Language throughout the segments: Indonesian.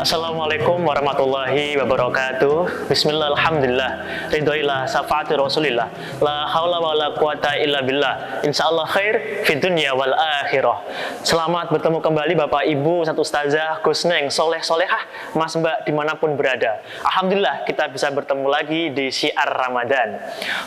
Assalamualaikum warahmatullahi wabarakatuh. Bismillah, alhamdulillah, ridhoillah, syafaati rasulillah, la haula wa la quwata illa billah, insyaallah khair fid dunya wal akhirah. Selamat bertemu kembali Bapak Ibu, satu ustazah, Gus Neng, soleh solehah, Mas Mbak dimanapun berada. Alhamdulillah kita bisa bertemu lagi di Syiar Ramadan.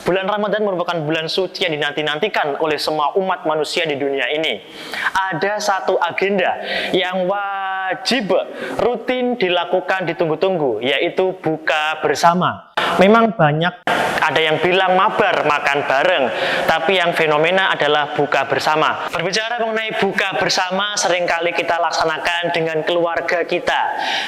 Bulan Ramadan merupakan bulan suci yang dinanti-nantikan oleh semua umat manusia di dunia ini. Ada satu agenda yang wajib rutin dilakukan, ditunggu-tunggu, yaitu buka bersama. Memang banyak ada yang bilang mabar makan bareng, tapi yang fenomena adalah buka bersama. Berbicara mengenai buka bersama, seringkali kita laksanakan dengan keluarga kita,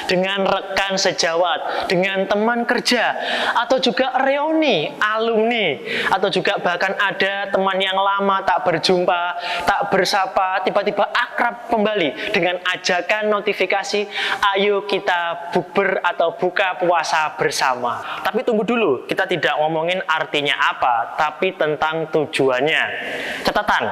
dengan rekan sejawat, dengan teman kerja, atau juga reuni alumni, atau juga bahkan ada teman yang lama tak berjumpa, tak bersapa, tiba-tiba akrab kembali dengan ajakan notifikasi, ayo kita bukber atau buka puasa bersama. Tapi tunggu dulu, kita tidak ngomongin artinya apa, tapi tentang tujuannya. Catatan,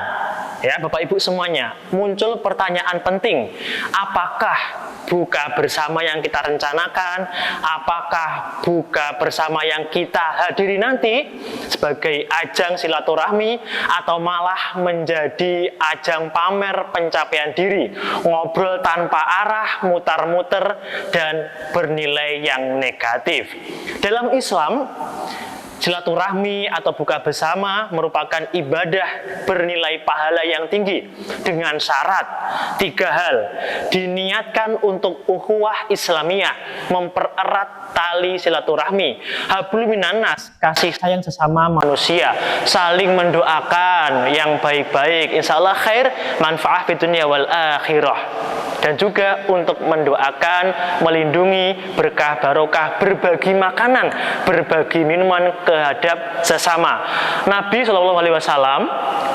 ya Bapak Ibu semuanya, muncul pertanyaan penting. Apakah buka bersama yang kita rencanakan, apakah buka bersama yang kita hadiri nanti sebagai ajang silaturahmi, atau malah menjadi ajang pamer pencapaian diri, ngobrol tanpa arah, mutar-muter, dan bernilai yang negatif. Dalam Islam, silaturahmi atau buka bersama merupakan ibadah bernilai pahala yang tinggi dengan syarat 3 hal. Diniatkan untuk ukhuwah Islamiyah, mempererat tali silaturahmi, hablum minannas, kasih sayang sesama manusia, saling mendoakan yang baik-baik, insyaallah khair, manfaat fid dunya wal akhirah. Dan juga untuk mendoakan, melindungi, berkah barokah, berbagi makanan, berbagi minuman kehadap sesama. Nabi SAW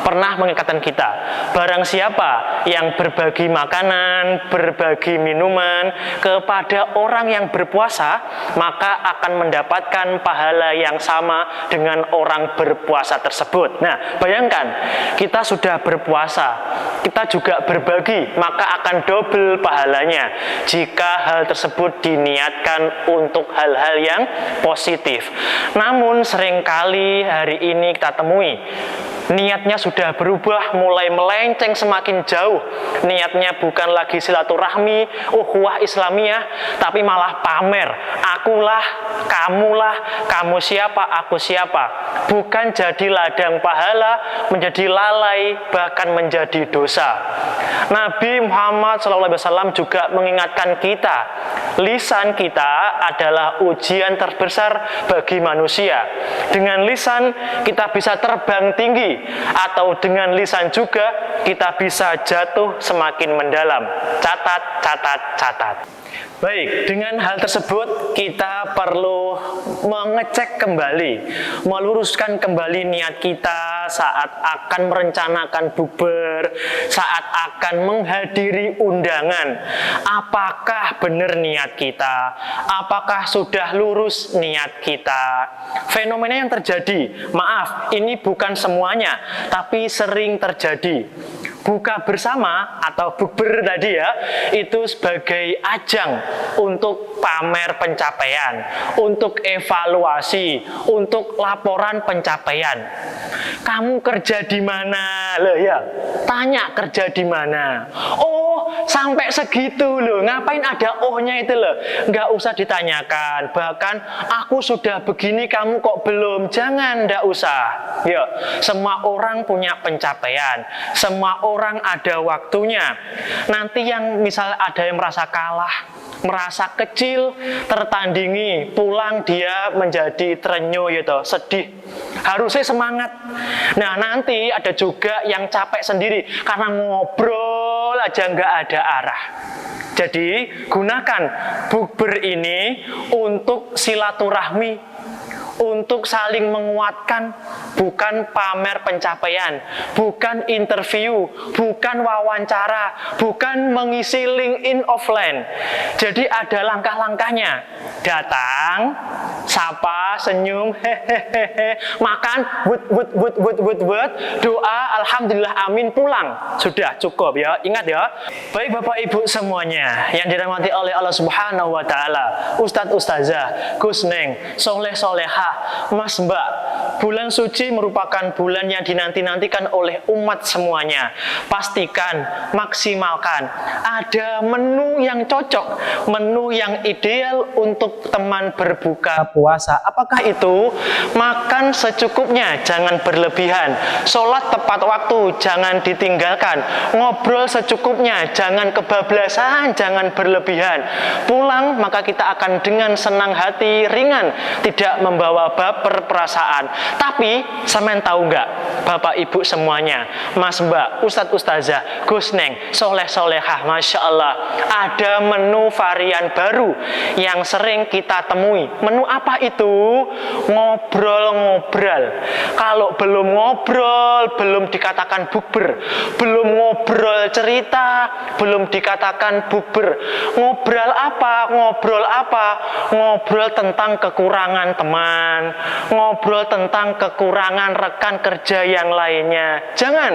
pernah mengingatkan kita, barang siapa yang berbagi makanan, berbagi minuman kepada orang yang berpuasa, maka akan mendapatkan pahala yang sama dengan orang berpuasa tersebut. Nah, bayangkan, kita sudah berpuasa, kita juga berbagi, maka akan double pahalanya jika hal tersebut diniatkan untuk hal-hal yang positif. Namun seringkali hari ini kita temui niatnya sudah berubah, mulai melenceng semakin jauh. Niatnya bukan lagi silaturahmi, ukhuwah Islamiyah, tapi malah pamer. Akulah, kamulah, kamu siapa, aku siapa. Bukan jadi ladang pahala, menjadi lalai, bahkan menjadi dosa. Nabi Muhammad SAW juga mengingatkan kita, lisan kita adalah ujian terbesar bagi manusia. Dengan lisan kita bisa terbang tinggi, atau dengan lisan juga kita bisa jatuh semakin mendalam. Catat, catat, catat. Baik, dengan hal tersebut kita perlu mengecek kembali, meluruskan kembali niat kita saat akan merencanakan bukber, saat akan menghadiri undangan. Apakah benar niat kita? Apakah sudah lurus niat kita? Fenomena yang terjadi, maaf, ini bukan semuanya, tapi sering terjadi. Buka bersama atau bukber tadi ya, itu sebagai ajang untuk pamer pencapaian, untuk evaluasi, untuk laporan pencapaian. Kamu kerja di mana? Loh ya, tanya kerja di mana. Oh, sampai segitu loh. Ngapain ada oh-nya itu loh? Nggak usah ditanyakan. Bahkan aku sudah begini, kamu kok belum? Jangan, nggak usah. Ya, semua orang punya pencapaian. Semua orang ada waktunya. Nanti yang misal ada yang merasa kalah, merasa kecil, tertandingi, pulang dia menjadi terenyuh gitu, sedih. Harusnya semangat. Nah, nanti ada juga yang capek sendiri karena ngobrol aja nggak ada arah. Jadi, gunakan bukber ini untuk silaturahmi, untuk saling menguatkan, bukan pamer pencapaian, bukan interview, bukan wawancara, bukan mengisi LinkedIn offline. Jadi ada langkah-langkahnya. Datang, sapa, senyum, hehehe, makan, but, doa, alhamdulillah, amin, pulang. Sudah cukup ya, ingat ya. Baik Bapak Ibu semuanya yang dirahmati oleh Allah Subhanahu wa Ta'ala, Ustadz Ustazah, Gus Neng, Soleh Soleha, Mas Mbak, bulan suci merupakan bulan yang dinanti-nantikan oleh umat semuanya. Pastikan, maksimalkan ada menu yang cocok, menu yang ideal untuk teman berbuka puasa. Apakah itu? Makan secukupnya, jangan berlebihan. Sholat tepat waktu, jangan ditinggalkan. Ngobrol secukupnya, jangan kebablasan, jangan berlebihan. Pulang, maka kita akan dengan senang hati, ringan, tidak membawa baper perasaan. Tapi, sampean tahu nggak, Bapak Ibu semuanya, Mas Mbak, Ustadz Ustazah, Gus Neng, Soleh Solehah, Masya Allah, ada menu varian baru yang sering kita temui. Menu apa itu? Ngobrol-ngobrol. Kalau belum ngobrol, belum dikatakan bukber. Belum ngobrol cerita, belum dikatakan bukber. Ngobrol apa? Ngobrol apa? Ngobrol tentang kekurangan teman, ngobrol tentang kekurangan rekan kerja yang lainnya. Jangan,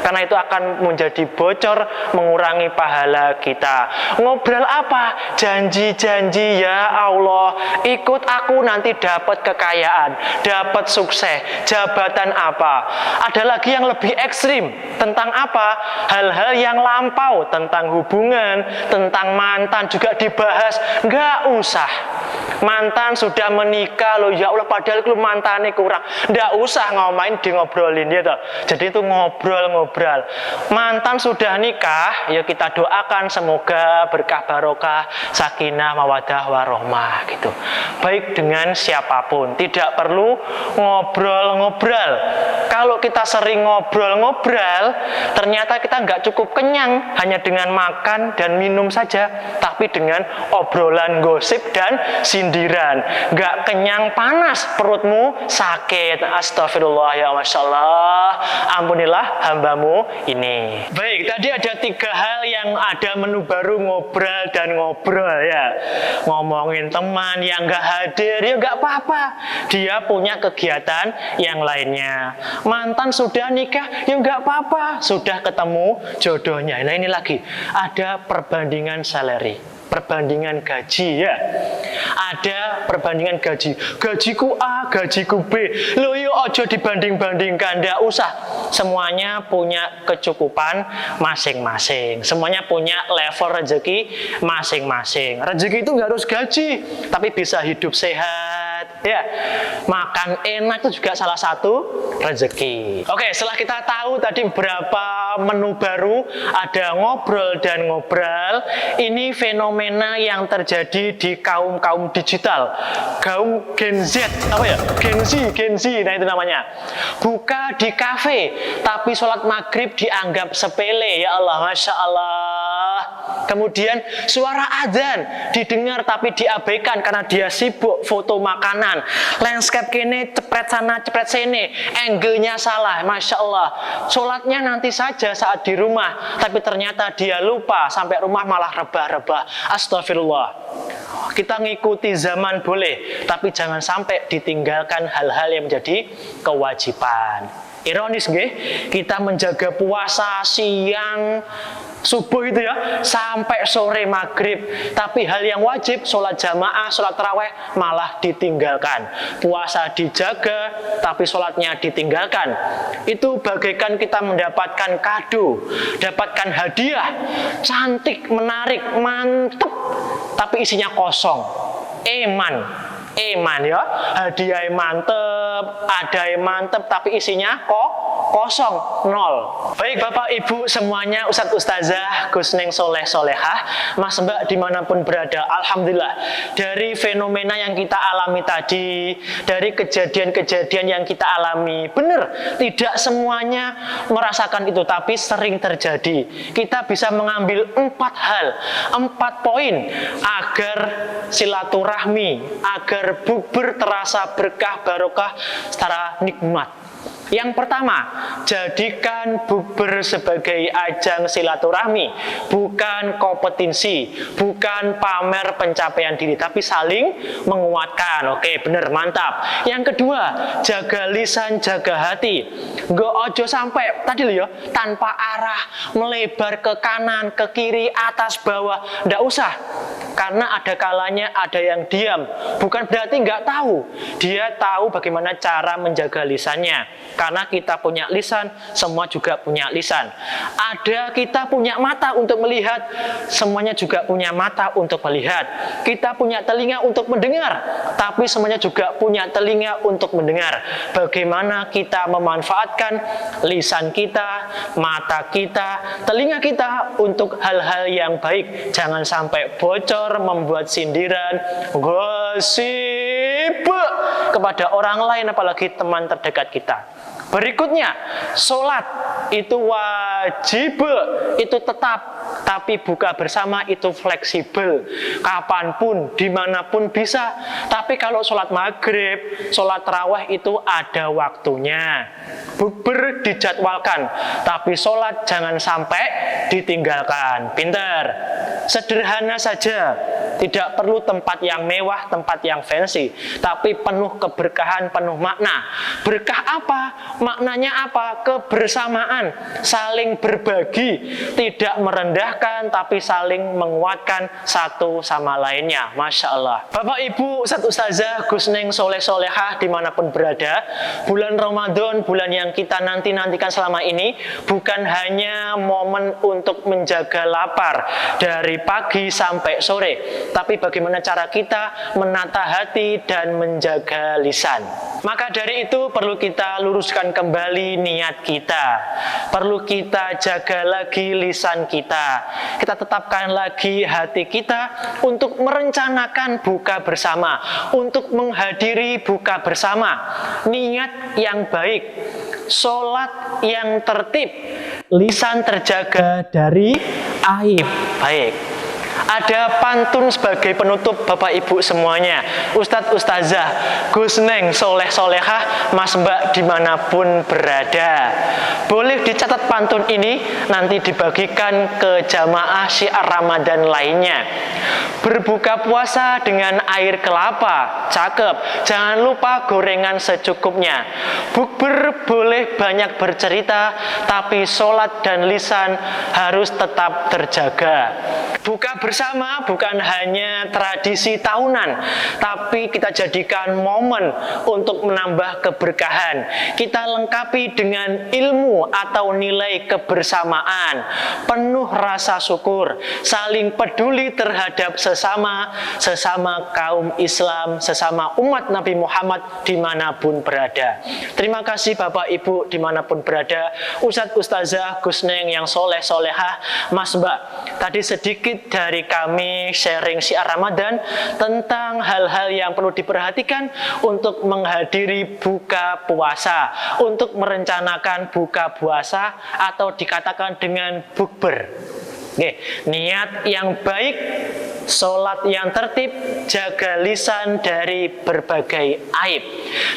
karena itu akan menjadi bocor, mengurangi pahala kita. Ngobrol apa? Janji-janji, ya Allah, ikut aku nanti dapat kekayaan, dapat sukses, jabatan apa. Ada lagi yang lebih ekstrim, tentang apa? Hal-hal yang lampau, tentang hubungan, tentang mantan juga dibahas. Nggak usah. Mantan sudah menikah loh, ya Allah, padahal itu mantannya kurang. Nggak usah ngomongin, di ngobrolin ya toh. Jadi itu ngobrol-ngobrol. Mantan sudah nikah, ya kita doakan semoga berkah barokah, sakinah, mawadah, warohmah gitu. Baik dengan siapapun, tidak perlu ngobrol-ngobrol. Kalau kita sering ngobrol-ngobrol, ternyata kita nggak cukup kenyang hanya dengan makan dan minum saja, tapi dengan obrolan gosip dan sindiran. Nggak kenyang, panas, perutmu sakit. Astagfirullah, ya Masya Allah, ampunilah hambamu ini. Baik, tadi ada 3 hal yang ada menu baru, ngobrol dan ngobrol ya. Ngomongin teman yang nggak hadir, ya nggak apa-apa, dia punya kegiatan yang lainnya. Mantan sudah nikah, ya nggak apa-apa, sudah ketemu jodohnya. Nah ini lagi, ada perbandingan salary, perbandingan gaji ya. Ada perbandingan gaji. Gajiku A, gajiku B. Loh yuk ojo dibanding-bandingkan, ndak usah. Semuanya punya kecukupan masing-masing. Semuanya punya level rezeki masing-masing. Rezeki itu nggak harus gaji, tapi bisa hidup sehat, ya. Makan enak itu juga salah satu rezeki. Oke, setelah kita tahu tadi beberapa menu baru, ada ngobrol dan ngobrol. Ini fenomena yang terjadi di kaum digital, kaum Gen Z, apa ya? Gen Z, nah itu namanya. Buka di kafe, tapi sholat maghrib dianggap sepele, ya Allah, Masya Allah. Kemudian suara adzan didengar tapi diabaikan karena dia sibuk foto makanan. Landscape kene cepret sana cepret sini, angle-nya salah, Masya Allah. Sholatnya nanti saja saat di rumah, tapi ternyata dia lupa, sampai rumah malah rebah-rebah. Astagfirullah. Kita ngikuti zaman boleh, tapi jangan sampai ditinggalkan hal-hal yang menjadi kewajiban. Ironis nggih, kita menjaga puasa siang subuh itu ya sampai sore maghrib, tapi hal yang wajib, sholat jamaah, sholat taraweh malah ditinggalkan. Puasa dijaga tapi sholatnya ditinggalkan. Itu bagaikan kita mendapatkan kado, dapatkan hadiah cantik, menarik, mantep, tapi isinya kosong. Eman ya, hadiah mantep, ada yang mantep, tapi isinya kok kosong, nol. Baik Bapak Ibu semuanya, Ustadz Ustazah, Gus Neng Soleh Solehah, Mas Mbak dimanapun berada, alhamdulillah dari fenomena yang kita alami tadi, dari kejadian-kejadian yang kita alami, benar tidak semuanya merasakan itu, tapi sering terjadi. Kita bisa mengambil 4 hal, 4 poin agar silaturahmi, agar bukber terasa berkah barokah secara nikmat. Yang pertama, jadikan bukber sebagai ajang silaturahmi, bukan kompetisi, bukan pamer pencapaian diri, tapi saling menguatkan. Oke, bener, mantap. Yang kedua, jaga lisan, jaga hati. Nggak ojo sampai, tadi loh ya, tanpa arah, melebar ke kanan, ke kiri, atas, bawah. Nggak usah. Karena ada kalanya ada yang diam. Bukan berarti nggak tahu. Dia tahu bagaimana cara menjaga lisannya. Karena kita punya lisan, semua juga punya lisan. Ada kita punya mata untuk melihat, semuanya juga punya mata untuk melihat. Kita punya telinga untuk mendengar, tapi semuanya juga punya telinga untuk mendengar. Bagaimana kita memanfaatkan lisan kita, mata kita, telinga kita untuk hal-hal yang baik. Jangan sampai bocor, membuat sindiran, gosip kepada orang lain, apalagi teman terdekat kita. Berikutnya, sholat itu wajib, itu tetap, tapi buka bersama itu fleksibel, kapanpun, dimanapun bisa. Tapi kalau sholat maghrib, sholat tarawih itu ada waktunya, bukber dijadwalkan, tapi sholat jangan sampai ditinggalkan. Pinter, sederhana saja, tidak perlu tempat yang mewah, tempat yang fancy, tapi penuh keberkahan, penuh makna. Berkah apa? Maknanya apa? Kebersamaan, saling berbagi, tidak merendahkan, tapi saling menguatkan satu sama lainnya. Masya Allah. Bapak Ibu, Ustadz Ustazah, Gus Neng Soleh Solehah dimanapun berada, bulan Ramadan, bulan yang kita nanti-nantikan selama ini, bukan hanya momen untuk menjaga lapar dari pagi sampai sore, tapi bagaimana cara kita menata hati dan menjaga lisan. Maka dari itu perlu kita luruskan kembali niat kita, perlu kita jaga lagi lisan kita, kita tetapkan lagi hati kita untuk merencanakan buka bersama, untuk menghadiri buka bersama. Niat yang baik, sholat yang tertib, lisan terjaga dari aib. Baik, ada pantun sebagai penutup Bapak Ibu semuanya, Ustadz Ustazah, Gus Neng Soleh Solehah, Mas Mbak dimanapun berada. Boleh dicatat pantun ini, nanti dibagikan ke jamaah syiar Ramadan lainnya. Berbuka puasa dengan air kelapa, cakep. Jangan lupa gorengan secukupnya. Bukber boleh banyak bercerita, tapi sholat dan lisan harus tetap terjaga. Buka bersama bukan hanya tradisi tahunan, tapi kita jadikan momen untuk menambah keberkahan. Kita lengkapi dengan ilmu atau nilai kebersamaan, penuh rasa syukur, saling peduli terhadap sesama kaum Islam, sesama umat Nabi Muhammad dimanapun berada. Terima kasih Bapak Ibu dimanapun berada, Ustadz Ustazah, Gus Neng yang soleh solehah, Mas Mbak. Tadi sedikit dari kami sharing syiar Ramadan tentang hal-hal yang perlu diperhatikan untuk menghadiri buka puasa, untuk merencanakan buka puasa atau dikatakan dengan bukber. Oke, niat yang baik, sholat yang tertib, jaga lisan dari berbagai aib.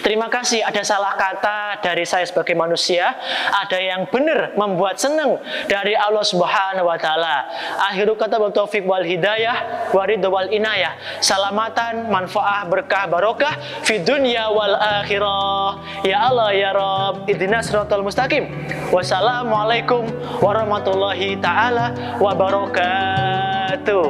Terima kasih, ada salah kata dari saya sebagai manusia, ada yang benar membuat senang dari Allah Subhanahu wa Ta'ala. Akhiru kata wal taufiq wal hidayah waridho wal inayah. Salamatan, manfaah, berkah, barokah fi dunya wal akhirah. Ya Allah ya Rabb, ihdinas siratal mustaqim. Wassalamualaikum warahmatullahi taala wabarakatuh.